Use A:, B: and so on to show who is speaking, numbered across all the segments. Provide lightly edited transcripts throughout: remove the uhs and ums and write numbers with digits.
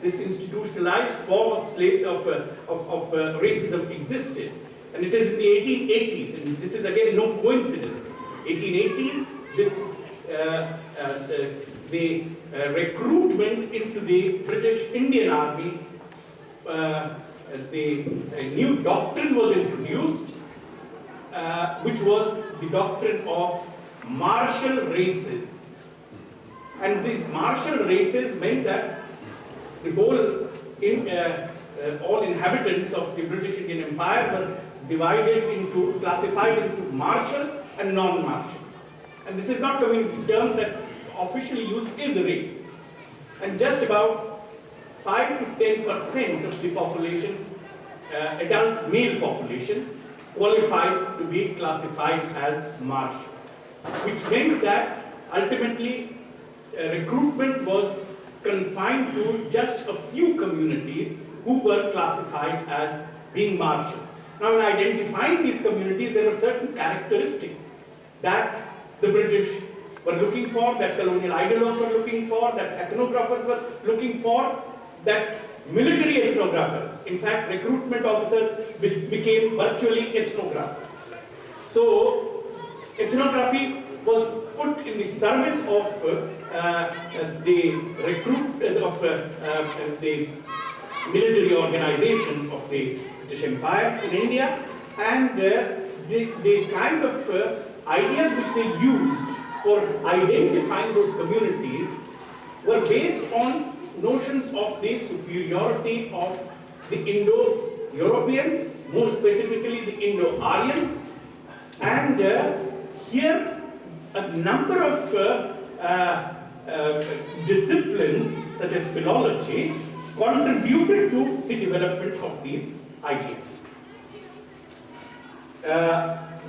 A: this institutionalized form of racism existed. And it is in the 1880s, and this is again no coincidence. 1880s, the recruitment into the British Indian Army, a new doctrine was introduced, which was the doctrine of martial races. And these martial races meant that the whole all inhabitants of the British Indian Empire were classified into martial and non-martial. And this is not coming term that's officially used is race. And just about 5 to 10% of the population, adult male population, qualified to be classified as martial, which meant that ultimately recruitment was confined to just a few communities who were classified as being martial. Now, in identifying these communities, there were certain characteristics that the British were looking for, that colonial ideologues were looking for, that ethnographers were looking for, that military ethnographers, in fact, recruitment officers became virtually ethnographers. So, ethnography was put in the service of the military organization of the British Empire in India, and the kind of ideas which they used for identifying those communities were based on notions of the superiority of the Indo-Europeans, more specifically the Indo-Aryans, and here a number of disciplines such as philology contributed to the development of these ideas.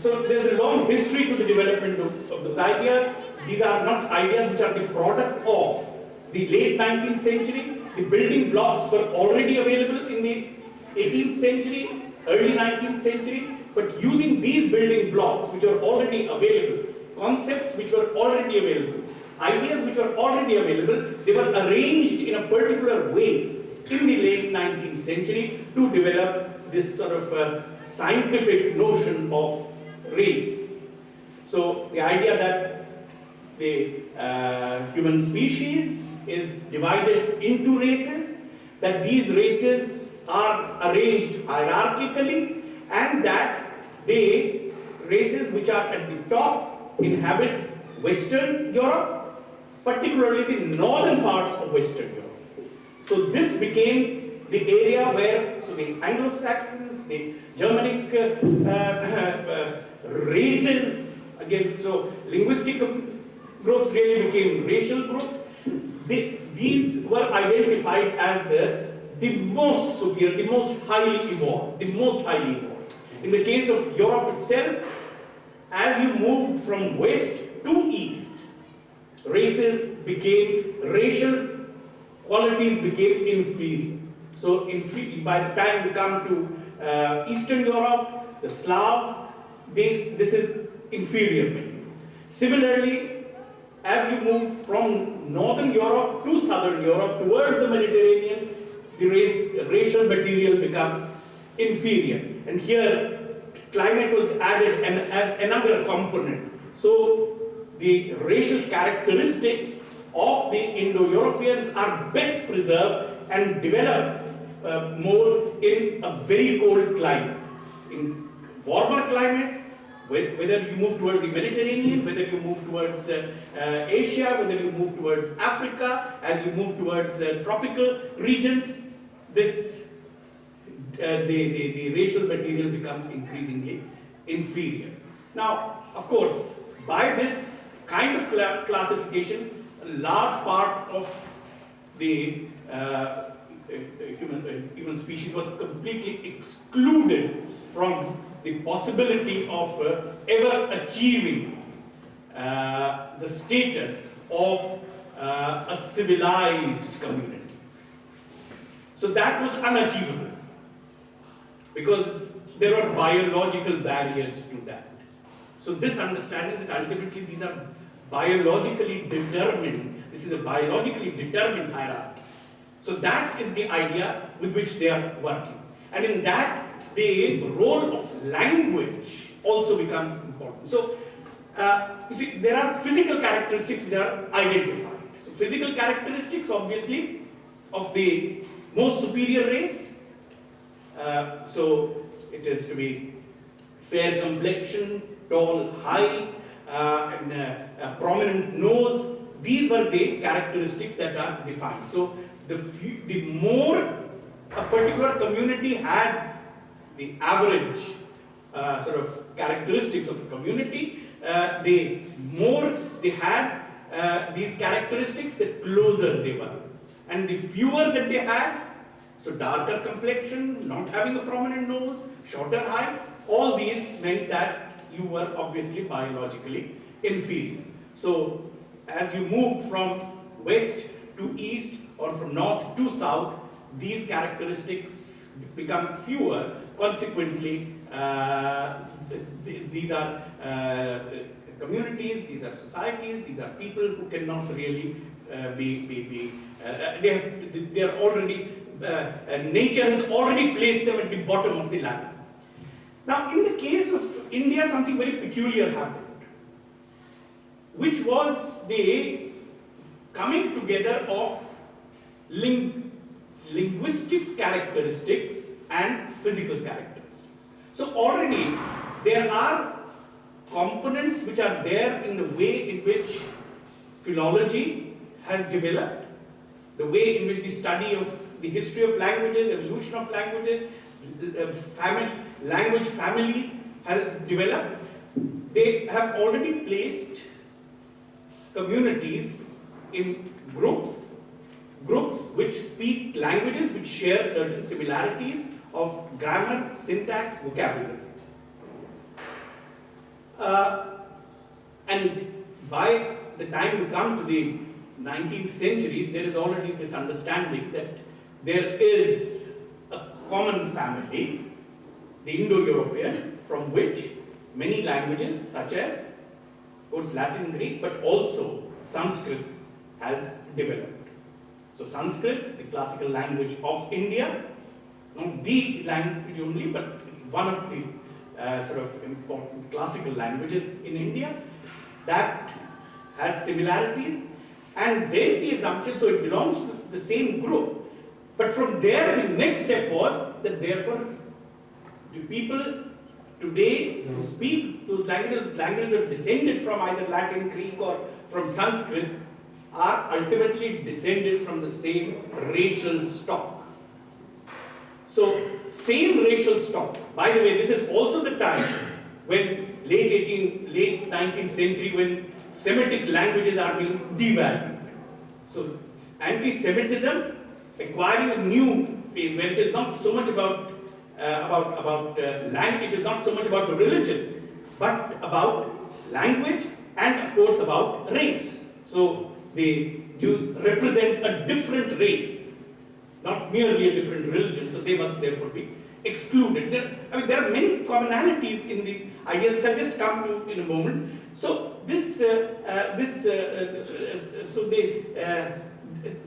A: So there's a long history to the development of those ideas. These are not ideas which are the product of the late 19th century. The building blocks were already available in the 18th century, early 19th century, but using these building blocks which are already available, concepts which were already available, ideas which were already available, they were arranged in a particular way in the late 19th century to develop this sort of scientific notion of race. So the idea that the human species is divided into races, that these races are arranged hierarchically, and that the races which are at the top inhabit Western Europe, particularly the northern parts of Western Europe. So this became the area where, so the Anglo-Saxons, the Germanic races, again, so linguistic groups really became racial groups. These were identified as the most superior, the most highly evolved, In the case of Europe itself, as you moved from west to east, racial qualities became inferior. So by the time you come to Eastern Europe, the Slavs, this is inferior material. Similarly, as you move from Northern Europe to Southern Europe towards the Mediterranean, the racial material becomes inferior. And here, climate was added as another component. So the racial characteristics of the Indo-Europeans are best preserved and developed more in a very cold climate. In warmer climates, whether you move towards the Mediterranean, whether you move towards Asia, whether you move towards Africa, as you move towards tropical regions, the racial material becomes increasingly inferior. Now, of course, by this kind of classification, a large part of the human species was completely excluded from the possibility of ever achieving the status of a civilized community. So that was unachievable because there were biological barriers to that. So this understanding that ultimately these are biologically determined, this is a biologically determined hierarchy. So that is the idea with which they are working. And in that, the role of language also becomes important. So, you see, there are physical characteristics which are identified. So, physical characteristics, obviously, of the most superior race. So, it is to be fair complexion, tall, high, and a prominent nose. These were the characteristics that are defined. So, the more a particular community had the average sort of characteristics of a community, the more they had these characteristics, the closer they were. And the fewer that they had, so darker complexion, not having a prominent nose, shorter height, all these meant that you were obviously biologically inferior. So as you moved from west to east or from north to south, these characteristics become fewer. Consequently, these are communities, these are societies, these are people who cannot really they are already, nature has already placed them at the bottom of the ladder. Now, in the case of India, something very peculiar happened, which was the coming together of linguistic characteristics and physical characteristics. So already there are components which are there in the way in which philology has developed, the way in which the study of the history of languages, evolution of languages, language families has developed. They have already placed communities in groups which speak languages which share certain similarities of grammar, syntax, vocabulary. And by the time you come to the 19th century, there is already this understanding that there is a common family, the Indo-European, from which many languages such as, of course, Latin, Greek, but also Sanskrit has developed. So Sanskrit, the classical language of India, not the language only, but one of the sort of important classical languages in India, that has similarities, and then the assumption, so it belongs to the same group. But from there, the next step was that therefore, the people today who speak those languages that are descended from either Latin, Greek, or from Sanskrit, are ultimately descended from the same racial stock. So, same racial stock. By the way, this is also the time when late 19th century, when Semitic languages are being devalued. So, anti-Semitism acquiring a new phase where it is not so much about language, it is not so much about religion, but about language and of course about race. So the Jews represent a different race, not merely a different religion, so they must therefore be excluded. There are many commonalities in these ideas which I'll just come to in a moment. So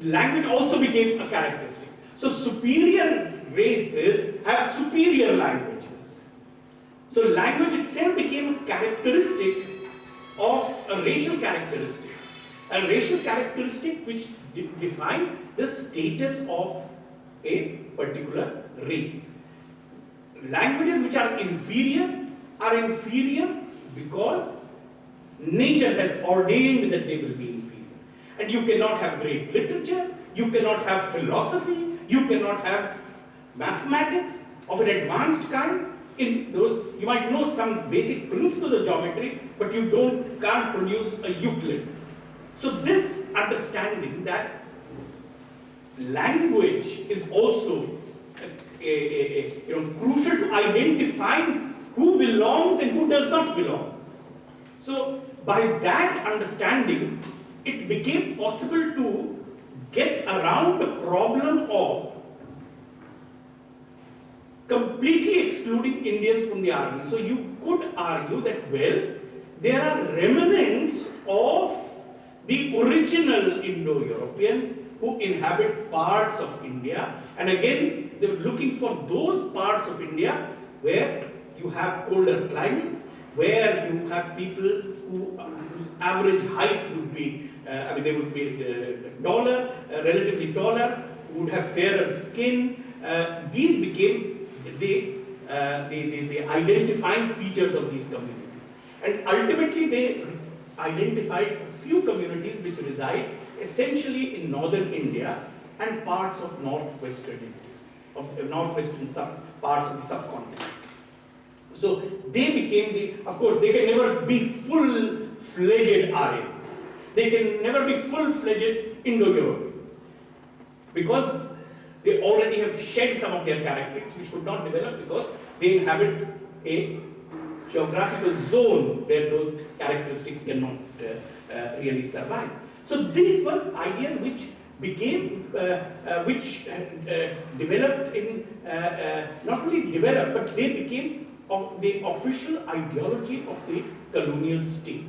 A: language also became a characteristic. So superior races have superior languages. So language itself became a characteristic of a racial characteristic. A racial characteristic which defined the status of a particular race. Languages which are inferior because nature has ordained that they will be inferior. And you cannot have great literature, you cannot have philosophy, you cannot have mathematics of an advanced kind. In those, you might know some basic principles of geometry, but you can't produce a Euclid. So this understanding that language is also crucial to identifying who belongs and who does not belong. So by that understanding, it became possible to get around the problem of completely excluding Indians from the army. So you could argue that, well, there are remnants of the original Indo-Europeans who inhabit parts of India, and again they were looking for those parts of India where you have colder climates, where you have people whose average height would be, they would be taller, relatively taller, would have fairer skin. These became the identifying features of these communities. And ultimately they identified a few communities which reside essentially in northern India and parts of northwestern India, of the northwestern parts of the subcontinent. So they became the, of course, they can never be full-fledged Aryans. They can never be full-fledged Indo-Europeans because they already have shed some of their characteristics which could not develop because they inhabit a geographical zone where those characteristics cannot really survive. So these were ideas which became, developed in, not only developed, but they became of the official ideology of the colonial state,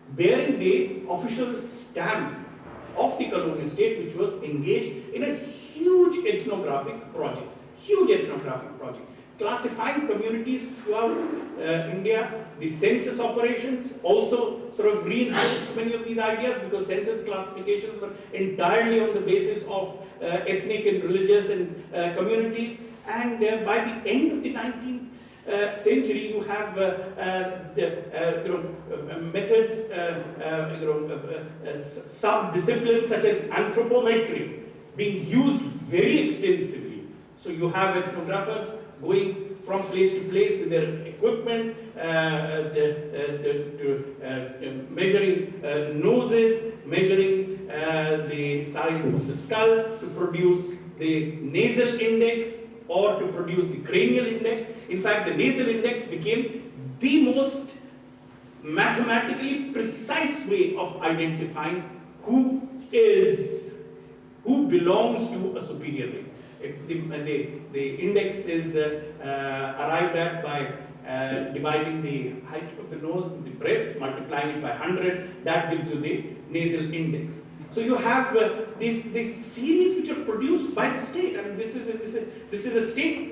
A: bearing the official stamp of the colonial state, which was engaged in a huge ethnographic project, classifying communities throughout India. The census operations also sort of reinforced many of these ideas because census classifications were entirely on the basis of ethnic and religious and communities. And by the end of the 19th century, you have methods, sub-disciplines such as anthropometry being used very extensively. So you have ethnographers going from place to place with their equipment, measuring noses, measuring the size of the skull to produce the nasal index or to produce the cranial index. In fact, the nasal index became the most mathematically precise way of identifying who belongs to a superior race. The index is arrived at by dividing the height of the nose, the breadth, multiplying it by 100. That gives you the nasal index. So you have this series which are produced by the state. I mean, this is a state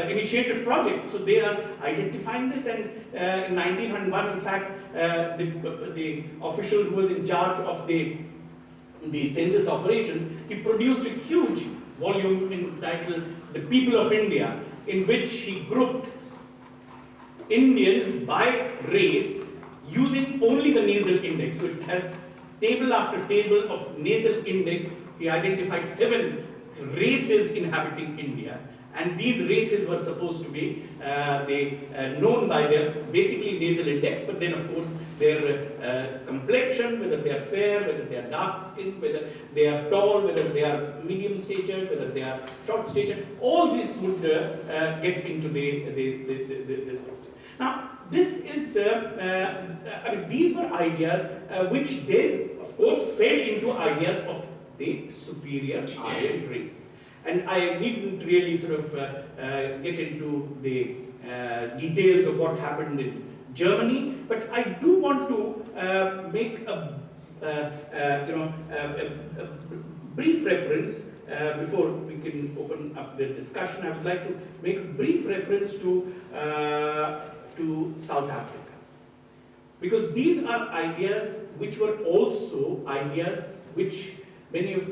A: initiated project. So they are identifying this, and in 1901, in fact, the official who was in charge of the census operations, he produced a huge volume entitled "The People of India," in which he grouped Indians by race using only the nasal index. So it has table after table of nasal index. He identified 7 races inhabiting India, and these races were supposed to be known by their basically nasal index, but then of course their complexion, whether they are fair, whether they are dark skinned, whether they are tall, whether they are medium statured, whether they are short statured, all this would get into the structure. Now, this is, these were ideas which then, of course, fed into ideas of the superior Aryan race. And I needn't really sort of get into the details of what happened in Germany, but I do want to make a brief reference before we can open up the discussion. I would like to make a brief reference to South Africa, because these are ideas which were also ideas which many of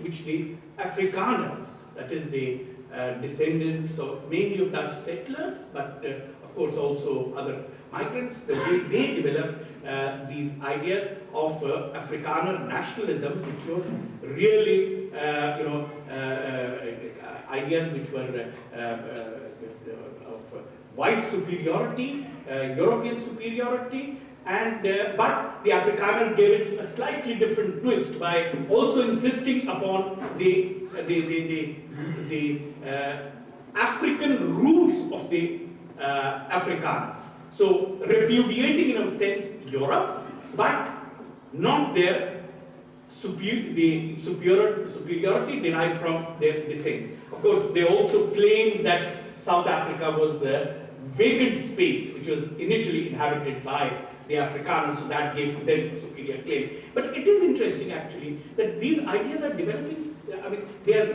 A: which the Afrikaners, that is the descendants of mainly of Dutch settlers, but of course also other migrants, they developed these ideas of Afrikaner nationalism, which was really ideas which were of white superiority, European superiority, and but the Afrikaners gave it a slightly different twist by also insisting upon the African roots of the Afrikaners. So repudiating in a sense Europe, but not their superiority derived from their descent. Of course, they also claimed that South Africa was a vacant space which was initially inhabited by the Afrikaners, so that gave them superior claim. But it is interesting actually that these ideas are developing. I mean, they are,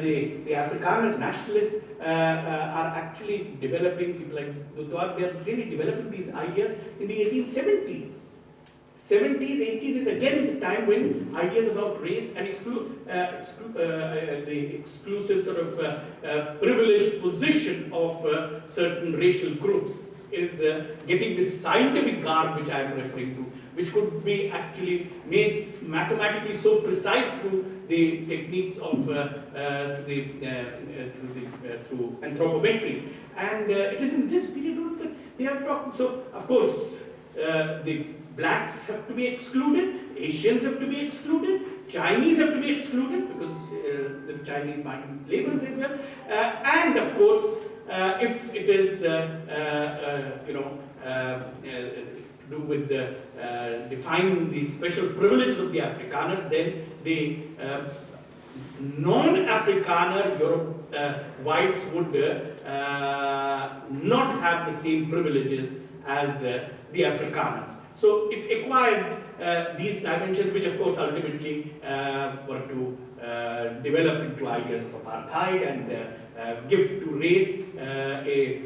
A: the Afrikaner nationalists are actually developing, people like Dutoit, they are really developing these ideas in the 1870s. 70s, 80s is again the time when ideas about race and the exclusive sort of privileged position of certain racial groups is getting this scientific garb which I am referring to, which could be actually made mathematically so precise through the techniques of through anthropometry. And it is in this period that they are talking. So, of course, the blacks have to be excluded, Asians have to be excluded, Chinese have to be excluded because the Chinese migrant laborers as well, and of course, if it is do with defining the special privileges of the Afrikaners, then the non-Afrikaner whites would not have the same privileges as the Afrikaners. So it acquired these dimensions, which of course ultimately were to develop into ideas of apartheid and give to race a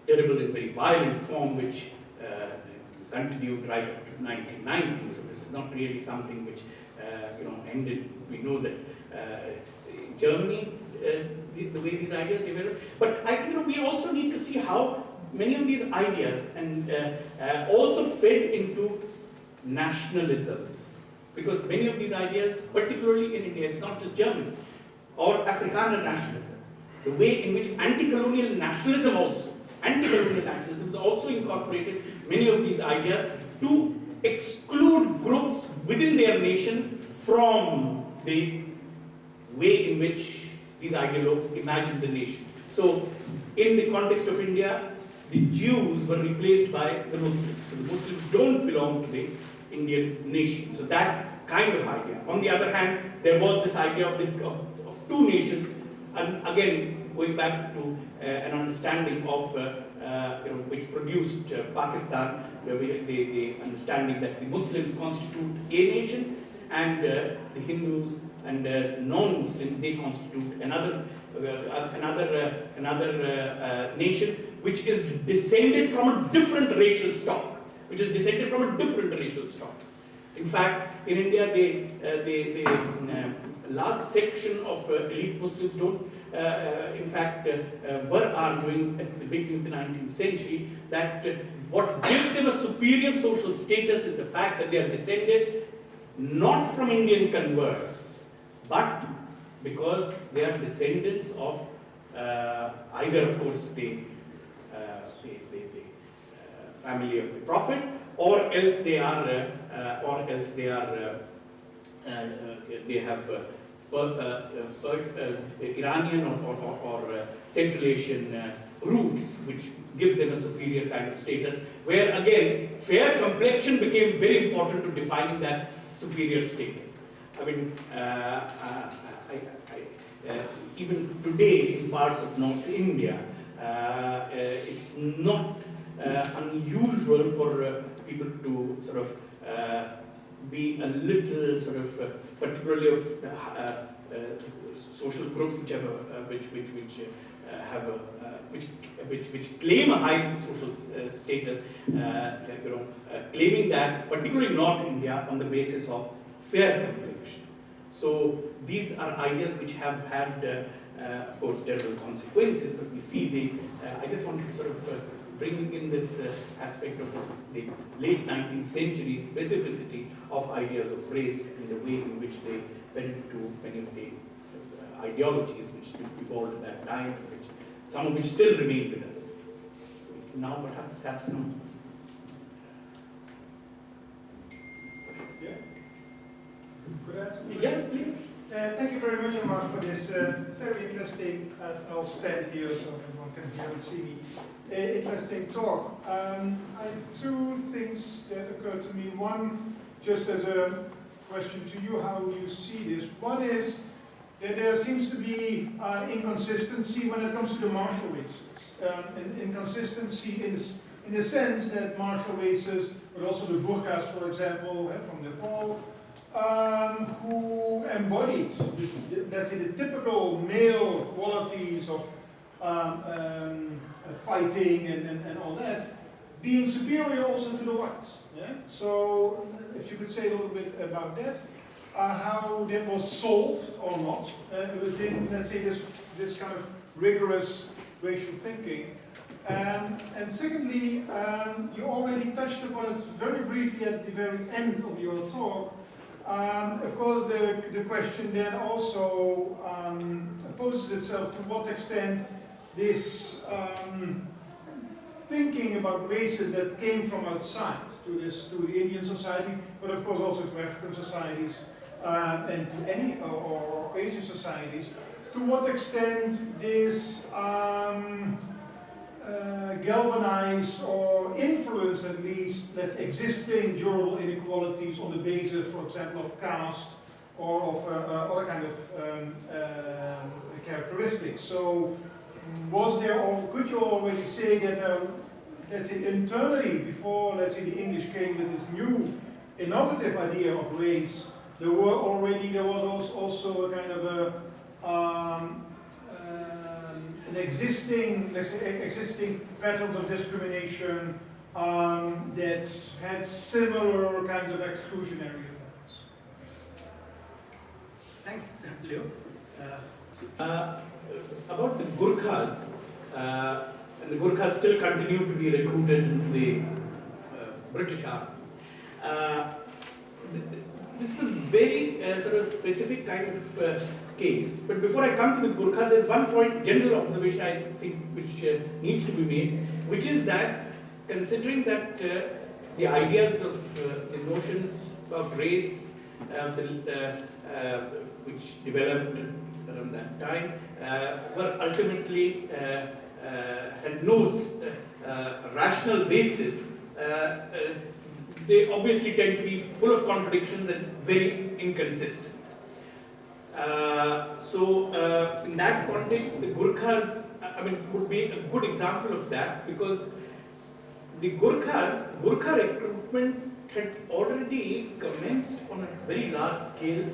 A: terrible and very violent form which continued right up to 1990. So this is not really something which ended. We know that in Germany, the way these ideas developed. But I think we also need to see how many of these ideas and also fed into nationalisms, because many of these ideas, particularly in India, it's not just Germany or Afrikaner nationalism, the way in which anti-colonial nationalism also incorporated many of these ideas to exclude groups within their nation from the way in which these ideologues imagined the nation. So, in the context of India, the Jews were replaced by the Muslims. So the Muslims don't belong to the Indian nation. So that kind of idea. On the other hand, there was this idea of two nations, and again going back to an understanding of which produced Pakistan, where the understanding that the Muslims constitute a nation and the Hindus and non-Muslims, they constitute another nation, which is descended from a different racial stock. In fact, in India, the large section of elite Muslims were arguing at the beginning of the 19th century that what gives them a superior social status is the fact that they are descended not from Indian converts, but because they are descendants of either, of course, the family of the Prophet, or else they have Iranian or Central Asian roots, which gives them a superior kind of status, where again fair complexion became very important to defining that superior status. I mean, even today in parts of North India, it's not unusual for people to sort of be a little sort of, particularly of social groups which which claim a high social status, claiming that, particularly in North India, on the basis of fair complexion. So these are ideas which have had, of course, terrible consequences. But we see I just wanted to sort of bring in this aspect of the late 19th century specificity of ideas of race and the way in which they went into many of the ideologies which evolved at that time, some of which still remain with us. We can now perhaps have some.
B: Yeah. Could I ask you?
A: Yeah, please.
B: Thank you very much, Amar, for this very interesting, I'll stand here so everyone can hear and see me, interesting talk. I have two things that occur to me. One, just as a question to you, how you see this. One is, there seems to be inconsistency when it comes to the martial races. Inconsistency in the sense that martial races, but also the Gurkhas, for example, from Nepal, who embodied, let's say, the typical male qualities of fighting and all that, being superior also to the whites. Yeah? So, if you could say a little bit about that, how that was solved or not within, let's say, this kind of rigorous racial thinking. And secondly, you already touched upon it very briefly at the very end of your talk. Of course, the question then also poses itself to what extent this thinking about races that came from outside to the Indian society, but of course also to African societies and to any or Asian societies, to what extent this galvanize or influence at least existing durable inequalities on the basis, for example, of caste or of other kind of characteristics. So, was there, or could you already say that, let's say, internally, before, let's say, the English came with this new innovative idea of race, there was also a kind of an existing patterns of discrimination that had similar kinds of exclusionary effects.
A: Thanks, Leo. About the Gurkhas, and the Gurkhas still continue to be recruited into the British Army. This is a very sort of specific kind of case. But before I come to the Gurkhas, there's one point, general observation I think which needs to be made, which is that considering that the ideas of the notions of race which developed around that time were ultimately had no rational basis, they obviously tend to be full of contradictions and very inconsistent. In that context, the Gurkhas, would be a good example of that, because the Gurkha recruitment had already commenced on a very large scale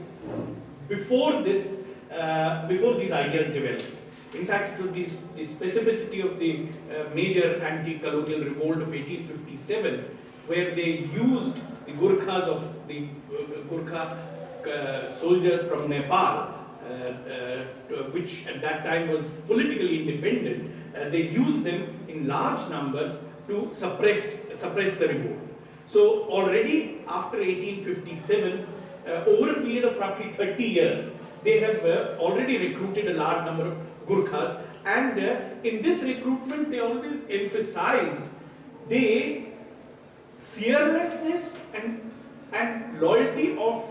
A: before these ideas developed. In fact, it was the specificity of the major anti-colonial revolt of 1857, where they used the Gurkhas of the Gurkha soldiers from Nepal, which at that time was politically independent. They used them in large numbers to suppress the revolt. So already after 1857, over a period of roughly 30 years, they have already recruited a large number of Gurkhas, and in this recruitment they always emphasized the fearlessness and loyalty of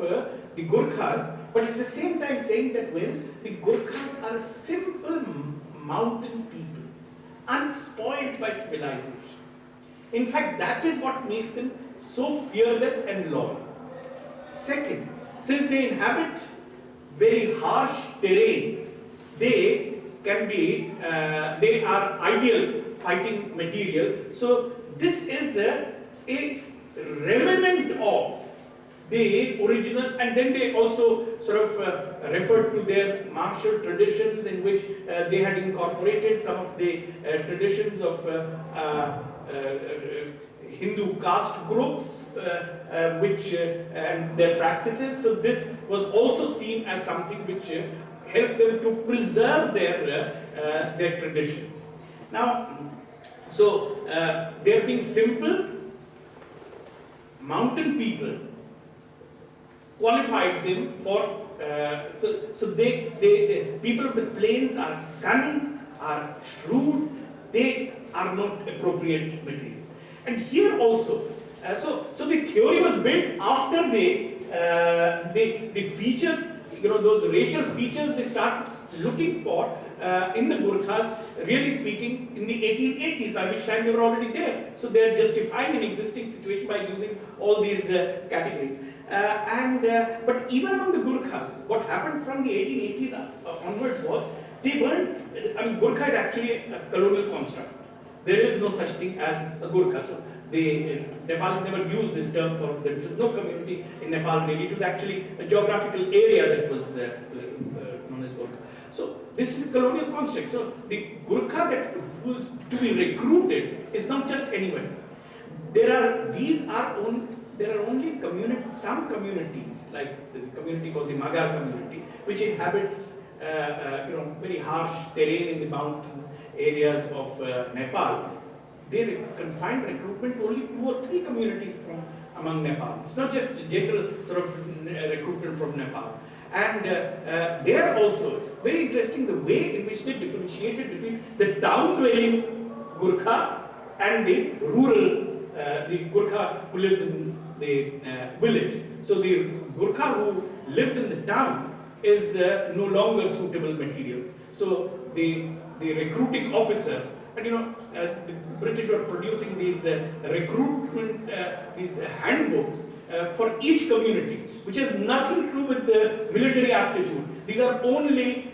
A: the Gurkhas, but at the same time saying that, well, the Gurkhas are simple mountain people, unspoiled by civilization. In fact, that is what makes them so fearless and loyal. Second, since they inhabit very harsh terrain, they are ideal fighting material. So this is a remnant of the original, and then they also sort of referred to their martial traditions, in which they had incorporated some of the traditions of Hindu caste groups, and their practices. So this was also seen as something which helped them to preserve their traditions. Now, so they're being simple mountain people qualified them for. So they people of the plains are cunning, are shrewd. They are not appropriate material. And here also, so the theory was built after the features, those racial features they start looking for in the Gurkhas, really speaking, in the 1880s, by which time they were already there. So they are justifying an existing situation by using all these categories. But even among the Gurkhas, what happened from the 1880s onwards was, they weren't, I mean, Gurkha is actually a colonial construct. There is no such thing as a Gurkha. So Nepal never used this term for, there is no community in Nepal really. It was actually a geographical area that was known as Gurkha. So this is a colonial construct. So the Gurkha that was to be recruited is not just anyone. There are only some communities, like there's a community called the Magar community, which inhabits very harsh terrain in the mountain areas of Nepal. They confined recruitment to only 2 or 3 communities from among Nepal. It's not just general sort of recruitment from Nepal. And there also, it's very interesting the way in which they differentiated between the town-dwelling Gurkha and the rural, the Gurkha who lives in the village. So the Gurkha who lives in the town is no longer suitable materials. So the recruiting officers, and the British were producing these recruitment, these handbooks for each community, which has nothing to do with the military aptitude. These are only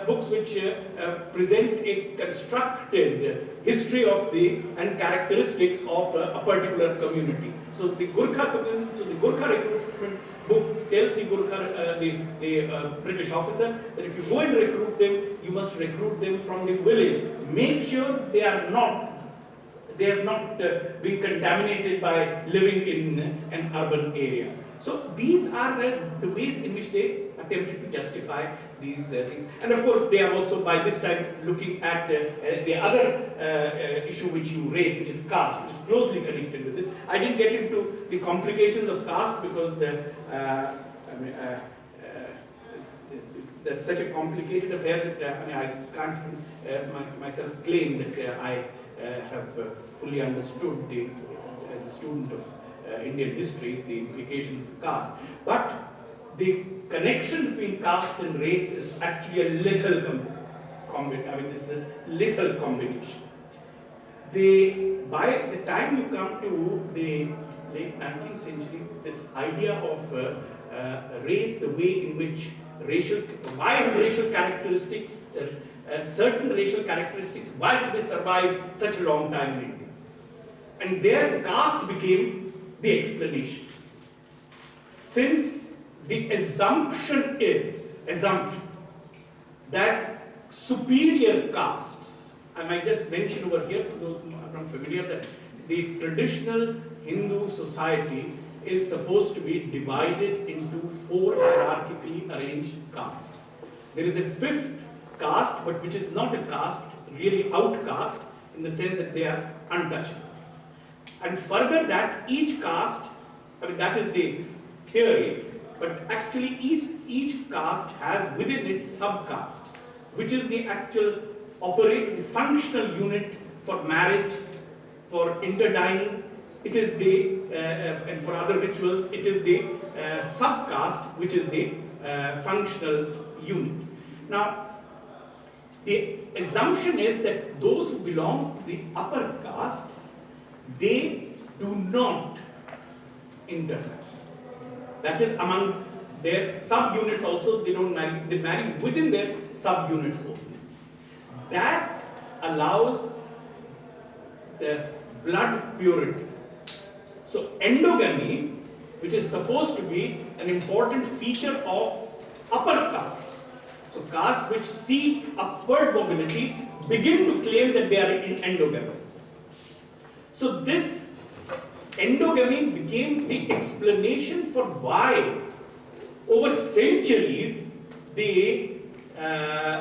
A: books which present a constructed history of and characteristics of a particular community. So the Gurkha recruitment book tells the British officer that if you go and recruit them, you must recruit them from the village. Make sure they have not been contaminated by living in an urban area. So these are the ways in which they attempted to justify these things. And of course, they are also by this time looking at the other issue which you raised, which is caste, which is closely connected with this. I didn't get into the complications of caste because that's such a complicated affair that I can't myself claim that I have fully understood as a student of Indian history, the implications of caste. But the connection between caste and race is actually a little combination. By the time you come to the late 19th century, this idea of race, the way in which why racial characteristics, certain racial characteristics, why did they survive such a long time in India? And there caste became the explanation. Since the assumption that superior castes, I might just mention over here for those who are not familiar that the traditional Hindu society is supposed to be divided into 4 hierarchically arranged castes. There is a 5th caste, but which is not a caste, really outcast in the sense that they are untouchables. And further that each caste, that is the theory, but actually each caste has within it subcastes, which is the actual functional unit for marriage, for interdining. It is and for other rituals, it is the subcaste, which is the functional unit. Now, the assumption is that those who belong to the upper castes, they do not intermarry. That is, among their subunits also, they don't marry, they marry within their subunits only. That allows the blood purity. So endogamy, which is supposed to be an important feature of upper castes, so castes which seek upward mobility begin to claim that they are endogamous. So this endogamy became the explanation for why over centuries the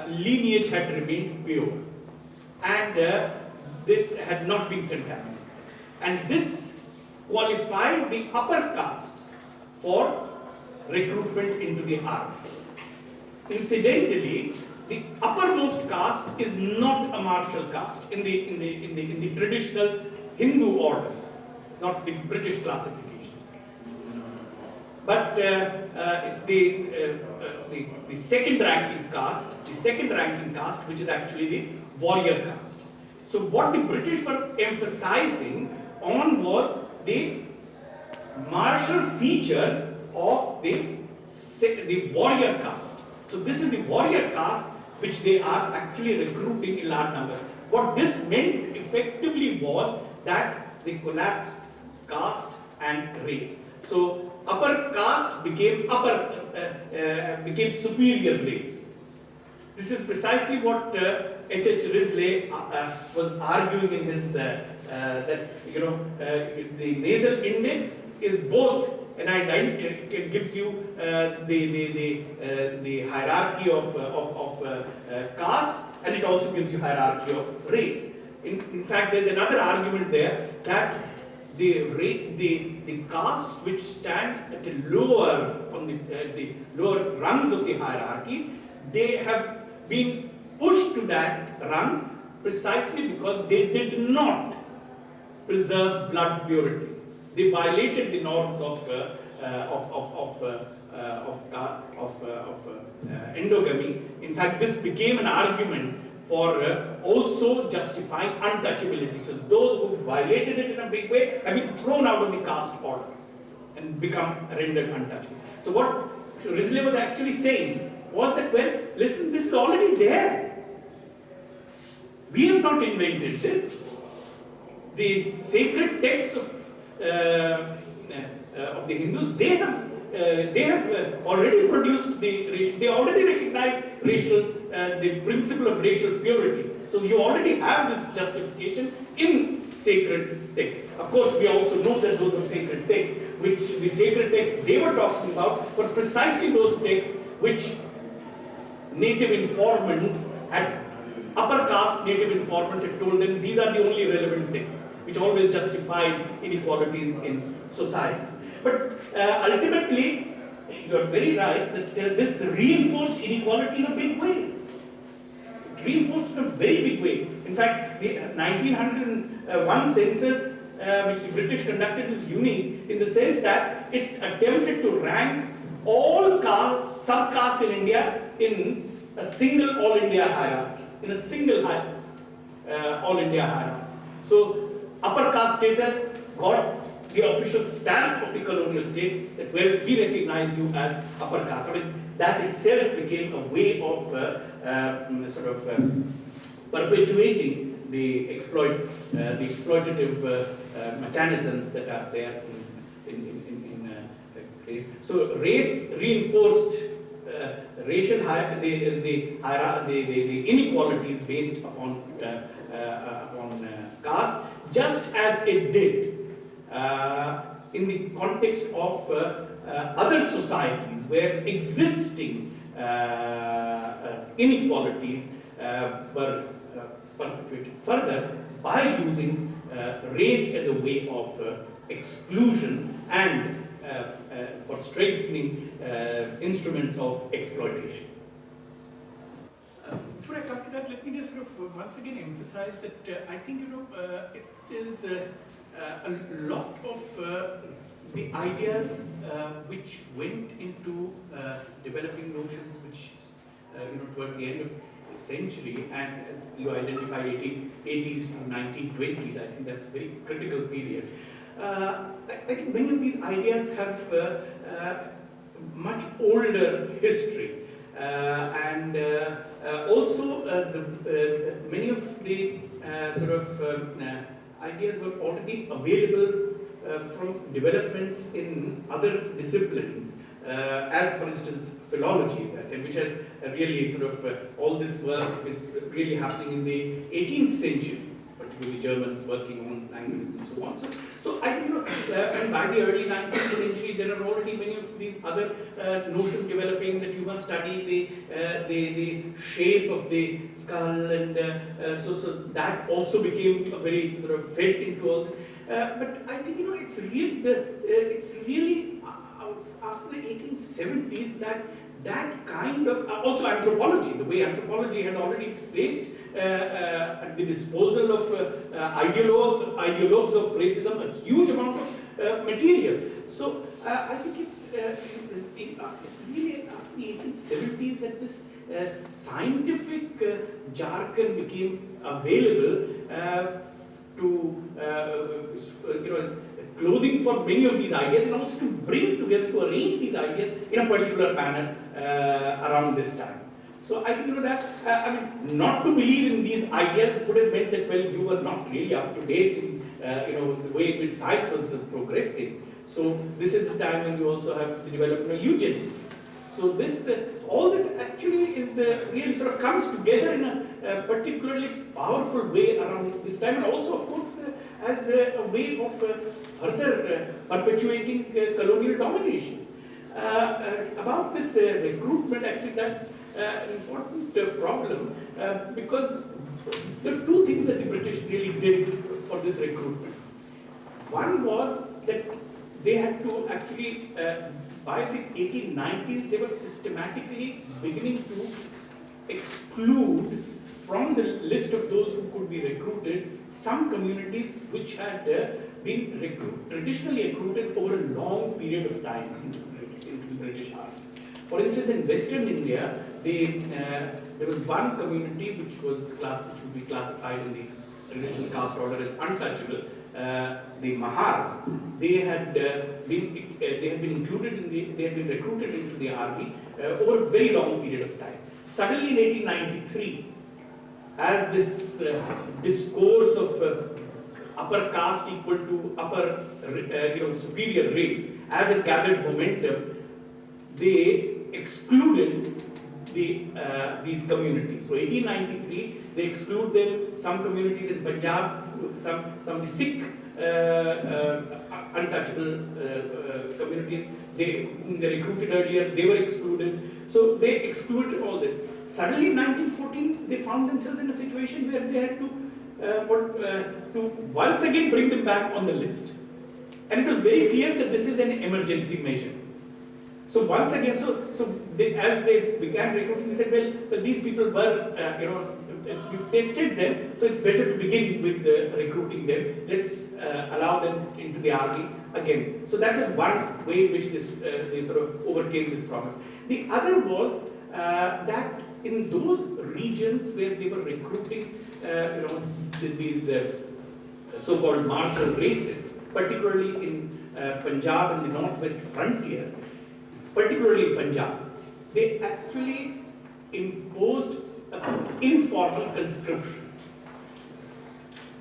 A: lineage had remained pure and this had not been contaminated. And this qualified the upper castes for recruitment into the army. Incidentally, the uppermost caste is not a martial caste in the traditional Hindu order, not the British classification. But it's the second ranking caste, which is actually the warrior caste. So what the British were emphasizing on was the martial features of the warrior caste. So this is the warrior caste which they are actually recruiting in large numbers. What this meant effectively was that they collapsed caste and race. So upper caste became became superior race. This is precisely what H.H. Risley was arguing in his that the nasal index is both an identity. It gives you the hierarchy of caste, and it also gives you hierarchy of race. In fact, there's another argument there that the castes which stand at the lower the lower rungs of the hierarchy, they have been pushed to that rung precisely because they did not preserve blood purity. They violated the norms of endogamy. In fact, this became an argument for also justifying untouchability. So those who violated it in a big way have been thrown out of the caste order and become rendered untouchable. So what Risley was actually saying was that, well, listen, this is already there. We have not invented this. The sacred texts of the Hindus, they have already produced they already recognize the principle of racial purity. So you already have this justification in sacred texts. Of course, we also know that those are sacred texts, which the sacred texts they were talking about were precisely those texts which native informants had, upper caste native informants had told them these are the only relevant texts, which always justified inequalities in society. But ultimately, you are very right that this reinforced inequality in a big way. It reinforced in a very big way. In fact, the 1901 census, which the British conducted, is unique in the sense that it attempted to rank all subcastes in India in a single All India hierarchy, in a single All India hierarchy. So upper caste status got the official stamp of the colonial state that, well, we recognize you as upper caste. I mean, that itself became a way of perpetuating the exploitative mechanisms that are there in place. So race reinforced racial the inequalities based upon caste, just as it did in the context of other societies where existing inequalities were perpetuated further by using race as a way of exclusion and for strengthening instruments of exploitation. Before I come to that, let me just once again emphasize that I think it is a lot of the ideas which went into developing notions which toward the end of the century, and as you identified 1880s to 1920s, I think that's a very critical period. I think many of these ideas have much older history, and also many of the ideas were already available from developments in other disciplines, as for instance philology, which has really all this work is really happening in the 18th century, particularly Germans working on languages and so on. So I think and by the early 19th century there are already many of these other notions developing that you must study the shape of the skull, and so that also became a very fed into all this. But I think it's really after the 1870s that kind of also anthropology, the way anthropology had already placed at the disposal of ideologues of racism a huge amount of material. So I think it's really after the 1870s that this scientific jargon became available to clothing for many of these ideas, and also to bring together, to arrange these ideas in a particular manner around this time. So I think that, I mean, not to believe in these ideas would have meant that, well, you were not really up to date in, the way in which science was progressing. So this is the time when you also have the development of eugenics. So this, all this actually is really sort of comes together in a particularly powerful way around this time, and also, of course, as a way of further perpetuating colonial domination. About this recruitment, actually, that's an important problem because there are two things that the British really did for this recruitment. One was that they had to actually, by the 1890s, they were systematically beginning to exclude from the list of those who could be recruited some communities which had been traditionally recruited over a long period of time into the British Army. For instance, in Western India, there was one community which would be classified in the traditional caste order as untouchable. The Mahars, they had been included in they had been recruited into the army over a very long period of time. Suddenly in 1893, as this discourse of upper caste equal to upper, superior race, as it gathered momentum, they excluded these communities. So 1893, they exclude them, some communities in Punjab, some of the Sikh untouchable communities, they recruited earlier, they were excluded. So they excluded all this. Suddenly in 1914, they found themselves in a situation where they had to once again bring them back on the list. And it was very clear that this is an emergency measure. So once again, as they began recruiting, they said, well, these people were, we've tested them, so it's better to begin with recruiting them. Let's allow them into the army again. So that was one way in which they sort of overcame this problem. The other was that in those regions where they were recruiting, these so-called martial races, particularly in Punjab and the northwest frontier, particularly in Punjab, they actually imposed informal conscription.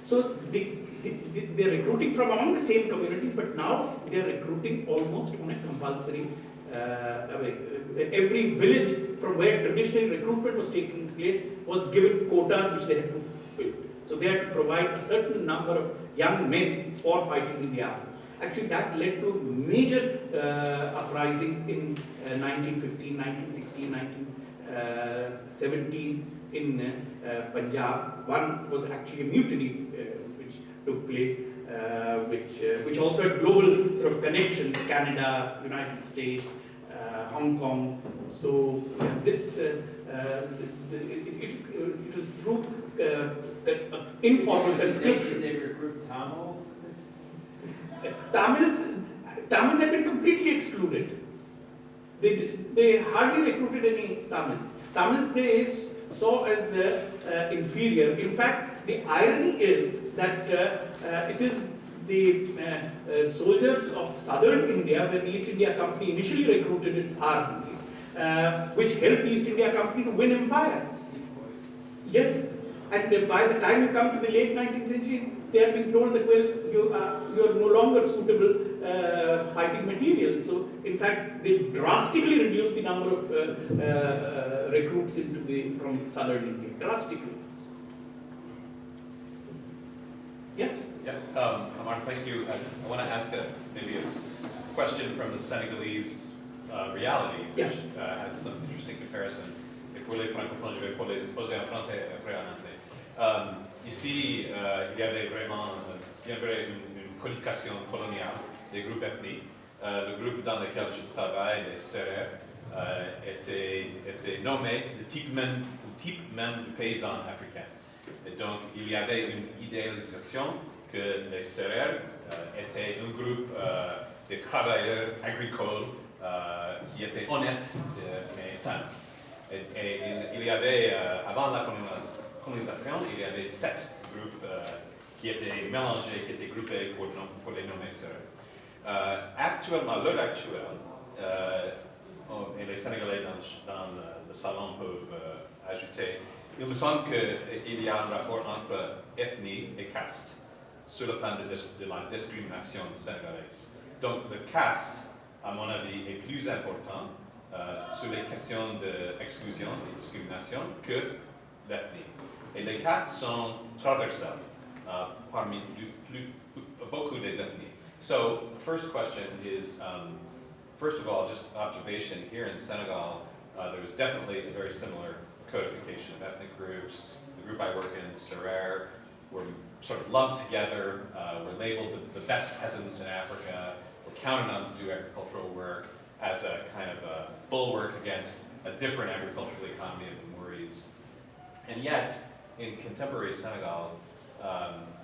A: So they're recruiting from among the same communities, but now they're recruiting almost on a compulsory every village from where traditionally recruitment was taking place was given quotas which they had to fulfill. So they had to provide a certain number of young men for fighting in the army. Actually, that led to major uprisings in 1915, 1916, 1917 in Punjab. One was actually a mutiny which took place, which also had global sort of connections: Canada, United States, Hong Kong. So this it was through informal conscription.
C: Did they recruit Tamils?
A: Tamils had been completely excluded. They hardly recruited any Tamils. Tamils they saw as inferior. In fact, the irony is that it is the soldiers of southern India, where the East India Company initially recruited its armies, which helped the East India Company to win empire. Yes, and by the time you come to the late 19th century, they have been told that, well, you are no longer suitable fighting material. So, in fact, they drastically reduced the number of recruits from southern India, drastically. Yeah.
D: Yeah, Amar, thank you. I want to ask maybe a question from the Senegalese reality, which has some interesting comparison. Et pour les francophones, je vais poser en français après en anglais. Ici, il y avait vraiment une codification coloniale des groupes ethniques. Le groupe dans lequel je travaille, les Sérères, était nommé le type même de paysan africain. Et donc, il y avait une idéalisation que les Sérères étaient un groupe de travailleurs agricoles qui étaient honnêtes mais sains. Et il y avait, avant la colonisation, il y avait 7 groupes qui étaient mélangés, qui étaient groupés pour les nommer seuls. Actuellement, à l'heure actuelle, et les Sénégalais dans le salon peuvent ajouter, il me semble qu'il y a un rapport entre ethnie et caste sur le plan de la discrimination sénégalaise. Donc le caste, à mon avis, est plus important sur les questions d'exclusion et discrimination que l'ethnie. Et les castes sont traversales parmi beaucoup des ethnies. So the first question is, first of all, just observation here in Senegal, there was definitely a very similar codification of ethnic groups. The group I work in, Serer, were sort of lumped together. We're labeled the best peasants in Africa. We're counted on to do agricultural work as a kind of a bulwark against a different agricultural economy of the Moorids. And yet, in contemporary Senegal,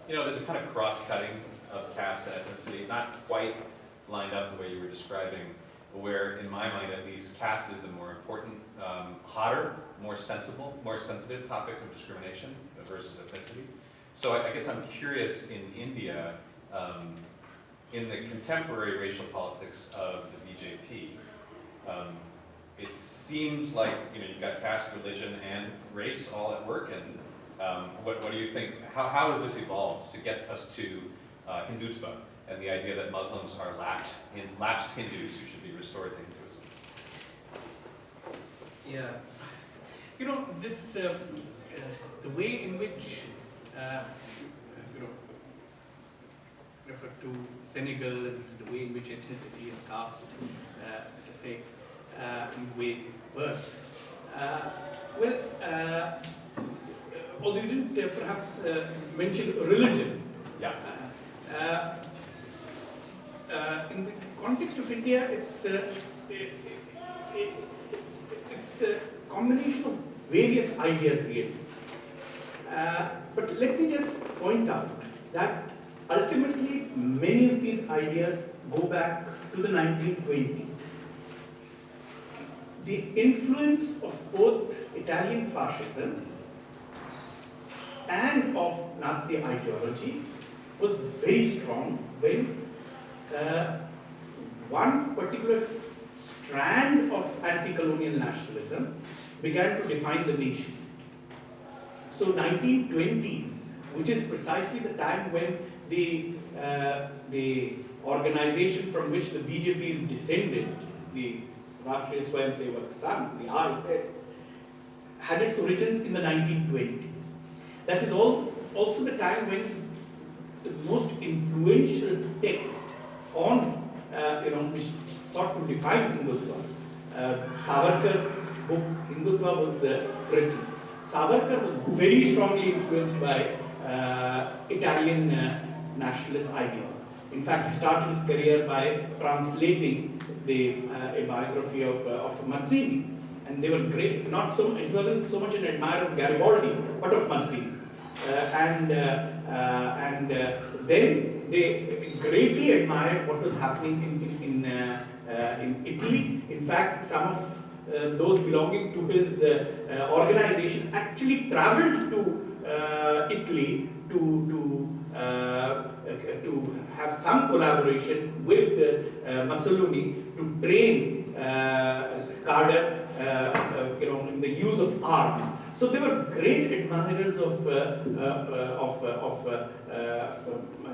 D: you know, there's a kind of cross-cutting of caste and ethnicity, not quite lined up the way you were describing, where, in my mind at least, caste is the more important, hotter, more sensitive topic of discrimination versus ethnicity. So I guess I'm curious in India, in the contemporary racial politics of the BJP, it seems like, you know, you've got caste, religion, and race all at work, and what do you think, how has this evolved to get us to Hindutva and the idea that Muslims are lapsed Hindus who should be restored to Hinduism?
A: Yeah, you know, this, the way in which, you know, refer to Senegal and the way in which ethnicity and caste, to say, in the way it works. Although you didn't perhaps mention religion.
D: Yeah.
A: In the context of India, it's a combination of various ideas really. But let me just point out that ultimately many of these ideas go back to the 1920s. The influence of both Italian fascism and of Nazi ideology was very strong when one particular strand of anti-colonial nationalism began to define the nation. So 1920s, which is precisely the time when the organization from which the BJP is descended, the Rashtriya Swayamsevak Sangh, the RSS, had its origins in the 1920s. That is also the time when the most influential text on, which sought to define Hindutva, Savarkar's book Hindutva was written. Savarkar was very strongly influenced by Italian nationalist ideas. In fact, he started his career by translating a biography of Mazzini, and they were great. It wasn't so much an admirer of Garibaldi, but of Mazzini. Then they greatly admired what was happening in Italy. In fact, some of those belonging to his organization actually traveled to Italy to have some collaboration with Mussolini to train cadre, in the use of arms. So they were great admirers of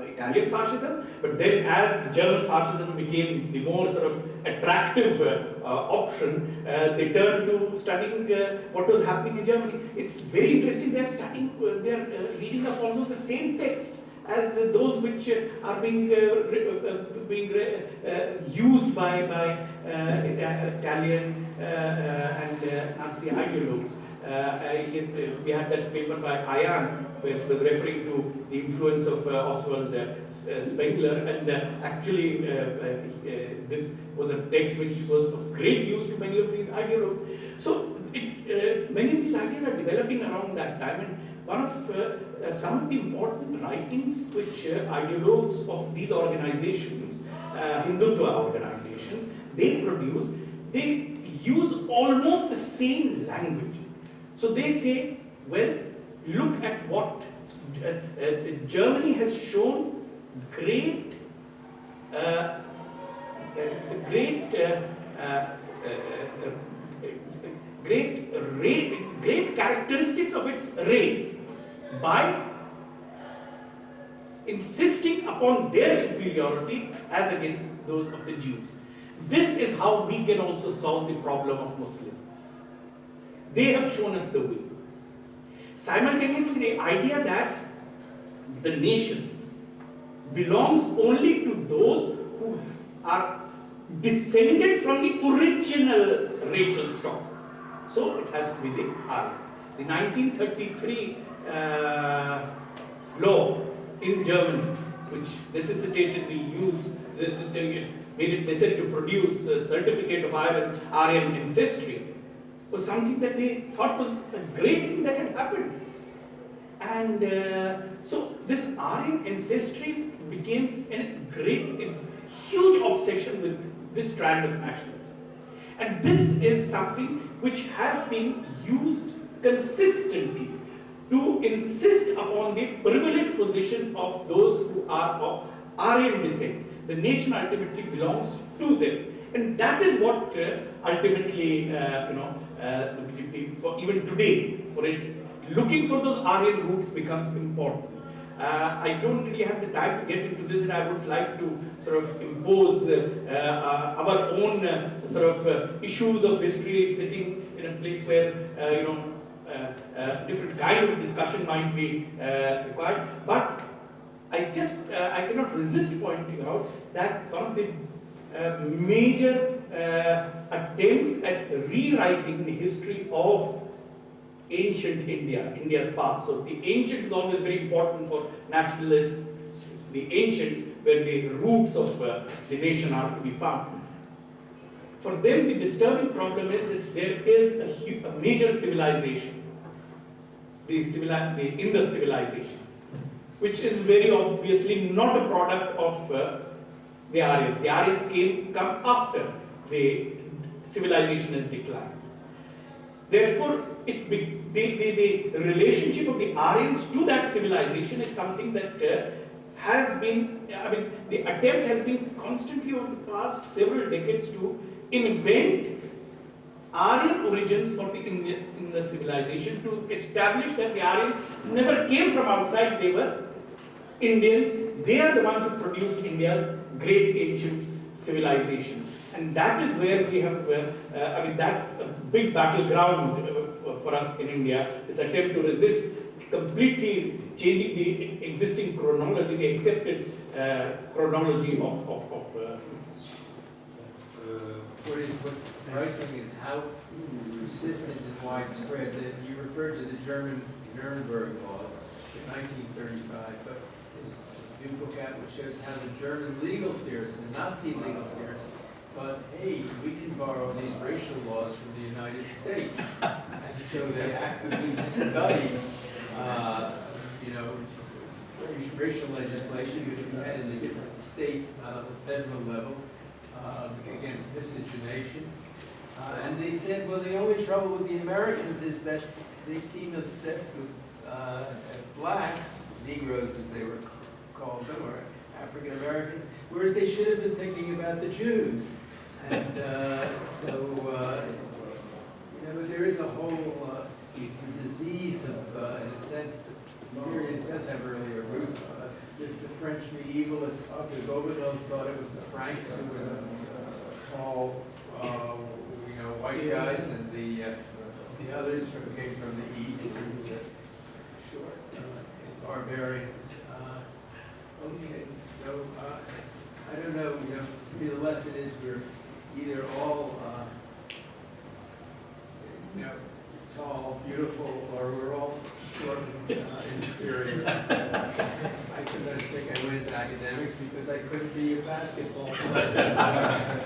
A: Italian fascism, but then as German fascism became the more sort of attractive option, they turned to studying what was happening in Germany. It's very interesting. They are reading up almost the same text as those which are being used by Italian and Nazi ideologues. We had that paper by Ayan, where it was referring to the influence of Oswald Spengler, and actually this was a text which was of great use to many of these ideologues. So many of these ideas are developing around that time, and one of some of the important writings which ideologues of these organizations, Hindutva organizations, they produce, they use almost the same language. So they say, well, look at what Germany has shown great, great characteristics of its race by insisting upon their superiority as against those of the Jews. This is how we can also solve the problem of Muslims. They have shown us the way. Simultaneously, the idea that the nation belongs only to those who are descended from the original racial stock. So it has to be the Aryans. The 1933 law in Germany, which necessitated the use, made it necessary to produce a certificate of Aryan ancestry, was something that they thought was a great thing that had happened. And so this Aryan ancestry became a huge obsession with this strand of nationalism. And this is something which has been used consistently to insist upon the privileged position of those who are of Aryan descent. The nation ultimately belongs to them. And that is what ultimately, for even today, for it, looking for those Aryan roots becomes important. I don't really have the time to get into this, and I would like to sort of impose our own issues of history, sitting in a place where different kind of discussion might be required. But I cannot resist pointing out that one of the major attempts at rewriting the history of ancient India, India's past. So the ancient is always very important for nationalists. It's the ancient where the roots of the nation are to be found. For them, the disturbing problem is that there is a major civilization, the Indus civilization, which is very obviously not a product of the Aryans. The Aryans come after the civilization has declined. Therefore, the relationship of the Aryans to that civilization is something that has been, the attempt has been constantly over the past several decades to invent Aryan origins for in the civilization, to establish that the Aryans never came from outside, they were Indians. They are the ones who produced India's great ancient civilization. And that is where we have, that's a big battleground for us in India, this attempt to resist completely changing the existing chronology, the accepted chronology of
C: What's striking is how persistent and widespread that you referred to the Nuremberg laws in 1935, but there's a new book out which shows how the German legal theorists, the Nazi legal theorists, but hey, we can borrow these racial laws from the United States. And so they actively study, racial legislation, which we had in the different states, not on the federal level, against miscegenation. And they said, well, the only trouble with the Americans is that they seem obsessed with blacks, Negroes as they were called them, or African Americans, whereas they should have been thinking about the Jews. And there is a whole disease of, in a sense, the period does have earlier roots. The French medievalists of the Gobineau thought it was the Franks who were the tall, white guys, and the others came from the east, and the short barbarians. Okay, so I don't know. The lesson is we're either all tall, beautiful, or we're all short and inferior. I sometimes think I went into academics because I couldn't be a basketball player.